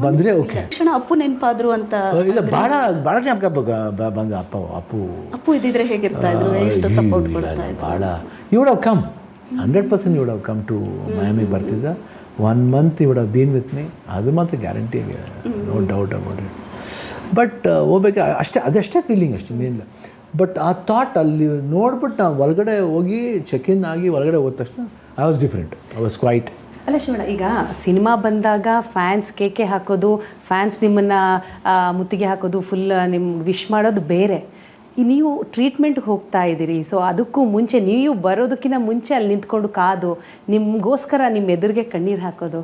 ಬಂದರೆ ಓಕೆ. ತಕ್ಷಣ ಅಪ್ಪು ನೆನಪಾದ್ರು ಅಂತ. ಇಲ್ಲ, ಭಾಳ ಭಾಳ ಜ್ಞಾಪಕ ಬಂದ ಅಪ್ಪು ಇದ್ದಿದ್ರೆ ಹೇಗಿರ್ತಾ ಇದ್ರು, ಎಷ್ಟು ಸಪೋರ್ಟ್ ಕೊಡ್ತಾ ಇದ್ರು. ಭಾಳ you would have come 100% you would have come to ಮಯಾಮಿಗೆ ಬರ್ತಿದ್ದ. 1 month you would have been with me, ಅದು ಮಾತ್ರ guarantee, no doubt about it. But ಹೋಗ್ಬೇಕು ಅದಷ್ಟೇ ಫೀಲಿಂಗ್ ಅಷ್ಟೇ ಮೇನಿಲ್ಲ. ಬಟ್ ಆ ಥಾಟ್ ಅಲ್ಲಿ ನೋಡ್ಬಿಟ್ಟು ನಾವು ಒಳಗಡೆ ಹೋಗಿ ಚೆಕ್ ಇನ್ ಆಗಿ ಒಳಗಡೆ ಹೋದ ತಕ್ಷಣ I was different, I was quiet. ಅಲ್ಲ ಶಿವಣ್ಣ, ಈಗ ಸಿನಿಮಾ ಬಂದಾಗ ಫ್ಯಾನ್ಸ್ ಕೇಕೆ ಹಾಕೋದು, ಫ್ಯಾನ್ಸ್ ನಿಮ್ಮನ್ನು ಮುತ್ತಿಗೆ ಹಾಕೋದು, ಫುಲ್ ನಿಮ್ಗೆ ವಿಶ್ ಮಾಡೋದು ಬೇರೆ. ನೀವು ಟ್ರೀಟ್ಮೆಂಟ್ಗೆ ಹೋಗ್ತಾ ಇದ್ದೀರಿ, ಸೊ ಅದಕ್ಕೂ ಮುಂಚೆ ನೀವು ಬರೋದಕ್ಕಿಂತ ಮುಂಚೆ ಅಲ್ಲಿ ನಿಂತ್ಕೊಂಡು ಕಾದು ನಿಮಗೋಸ್ಕರ ನಿಮ್ಮ ಎದುರಿಗೆ ಕಣ್ಣೀರು ಹಾಕೋದು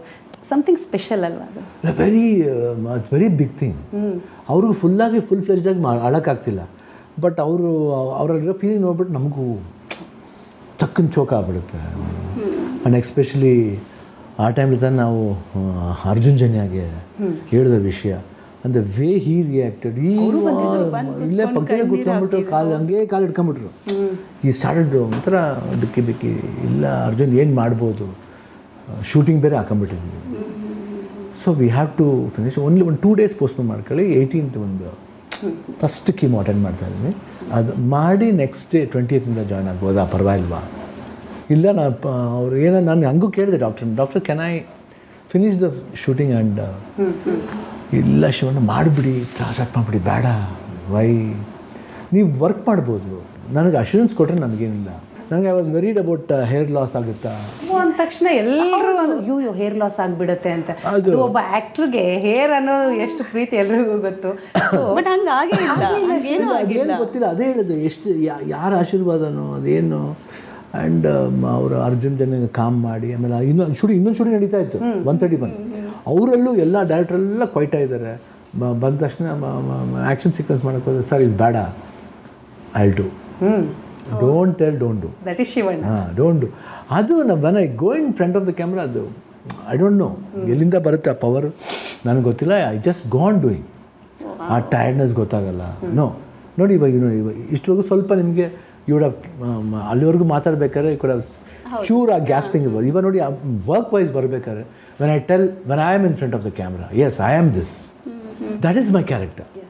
ಸಮಥಿಂಗ್ ಸ್ಪೆಷಲ್ ಅಲ್ವಾ ಅದು? Very big thing. ಅವ್ರಿಗೂ ಫುಲ್ ಫ್ಲೆಜ್ಡಾಗಿ ಆಡೋಕ್ಕಾಗ್ತಿಲ್ಲ. ಬಟ್ ಅವರಲ್ಲಿರೋ ಫೀಲಿಂಗ್ ನೋಡ್ಬಿಟ್ಟು ನಮಗೂ ತಕ್ಕನ ಚೋಕ ಆಗ್ಬಿಡುತ್ತೆ. ಆ್ಯಂಡ್ ಎಸ್ಪೆಷಲಿ ಆ ಟೈಮಲ್ಲಿ ತಾನು ನಾವು ಅರ್ಜುನ್ ಜನ್ಯಾಗೆ ಹೇಳಿದ ವಿಷಯ ಅಂದರೆ ವೇ ಹೀ ರಿಯಾಕ್ಟೆಡ್. ಇಲ್ಲೇ ಪಕ್ಕದಲ್ಲೇ ಕೂತ್ಕೊಂಡ್ಬಿಟ್ರು, ಹಂಗೆ ಕಾಲು ಹಿಡ್ಕೊಂಡ್ಬಿಟ್ರು. ಈ ಸ್ಟಾರ್ಟೆಡ್ ಒಂಥರ ಬಿಕ್ಕಿ ಇಲ್ಲ ಅರ್ಜುನ್ ಏನು ಮಾಡ್ಬೋದು, ಶೂಟಿಂಗ್ ಬೇರೆ ಹಾಕೊಂಡ್ಬಿಟ್ಟಿದ್ವಿ. So we have to finish. Only 2 days postpone ಮಾಡ್ಕೊಳ್ಳಿ. 18th ಒಂದು ಫಸ್ಟ್ ಕೀಮೋ ಅಟೆಂಡ್ ಮಾಡ್ತಾಯಿದ್ದೀನಿ. ಅದು ಮಾಡಿ ನೆಕ್ಸ್ಟ್ ಡೇ 20th ಜಾಯ್ನ್ ಆಗ್ಬೋದಾ, ಪರವಾಗಿಲ್ವಾ? ಇಲ್ಲ ಅವ್ರು ಏನೋ ನಾನು ಹಂಗೂ ಕೇಳಿದೆ doctor can I finish the shooting and ಇಲ್ಲ ಶಿವಣ್ಣ ಮಾಡಿಬಿಡಿ, ತ್ರಾಸಾಗಿ ಮಾಡಿಬಿಡಿ, ಬೇಡ, ವೈ ನೀವು ವರ್ಕ್ ಮಾಡ್ಬೋದು. ನನಗೆ ಅಶ್ಯೂರೆನ್ಸ್ ಕೊಟ್ಟರೆ ನನಗೇನಿಲ್ಲ. ನನಗೆ I was ವೆರಿಡ್ about hair loss ಆಗುತ್ತಾ ಅಂದ ತಕ್ಷಣ ಎಲ್ಲರೂ ಅಯ್ಯೋ ಹೇರ್ ಲಾಸ್ ಆಗಿಬಿಡುತ್ತೆ ಅಂತ. ಅದು ಒಬ್ಬ ಆ್ಯಕ್ಟ್ರಿಗೆ ಹೇರ್ ಅನ್ನೋದು ಎಷ್ಟು ಪ್ರೀತಿ ಎಲ್ರಿಗೂ ಗೊತ್ತು. ಬಟ್ ಹಂಗಾಗೇ ಇಲ್ಲ, ಅದೇನು ಗೊತ್ತಿಲ್ಲ. ಅದೇ ಹೇಳಿದೆ, ಎಷ್ಟು ಯಾರ ಆಶೀರ್ವಾದನೋ ಅದೇನು. ಆ್ಯಂಡ್ ಅವರು ಅರ್ಜುನ್ ಜನ ಕಾಮ್ ಮಾಡಿ ಆಮೇಲೆ ಇನ್ನೊಂದು ಶೂಟಿಂಗ್ ನಡೀತಾ ಇತ್ತು 131. ಅವರಲ್ಲೂ ಎಲ್ಲ ಡೈರೆಕ್ಟ್ರೆಲ್ಲ ಕ್ವೈಟ ಇದ್ದಾರೆ. ಬಂದ ತಕ್ಷಣ ಆ್ಯಕ್ಷನ್ ಸೀಕ್ವೆನ್ಸ್ ಮಾಡೋಕ್ಕೆ ಹೋದ್ರೆ ಸರ್ ಇದು ಬೇಡ, I will do, don't do, that is Shivanna. Don't do. ಅದು when I go in front of the camera, ಅದು ಐ ಡೋಂಟ್ ನೋ ಎಲ್ಲಿಂದ ಬರುತ್ತೆ ಆ ಪವರ್, ನನಗೆ ಗೊತ್ತಿಲ್ಲ. I just gone doing. ಆ ಟಯರ್ಡ್ನೆಸ್ ಗೊತ್ತಾಗಲ್ಲ. ನೋಡಿ ಇವಾಗ ಇಷ್ಟವರೆಗೂ ಸ್ವಲ್ಪ ನಿಮಗೆ ಇವ್ರ ಅಲ್ಲಿವರೆಗೂ ಮಾತಾಡ್ಬೇಕಾದ್ರೆ ಚೂರ್ ಆ ಗ್ಯಾಸ್ಪಿಂಗ್ ಇರ್ಬೋದು. ಇವಾಗ ನೋಡಿ ವರ್ಕ್ ವೈಸ್ ಬರಬೇಕಾದ್ರೆ when I am in front of the camera, as I am this, that is my character.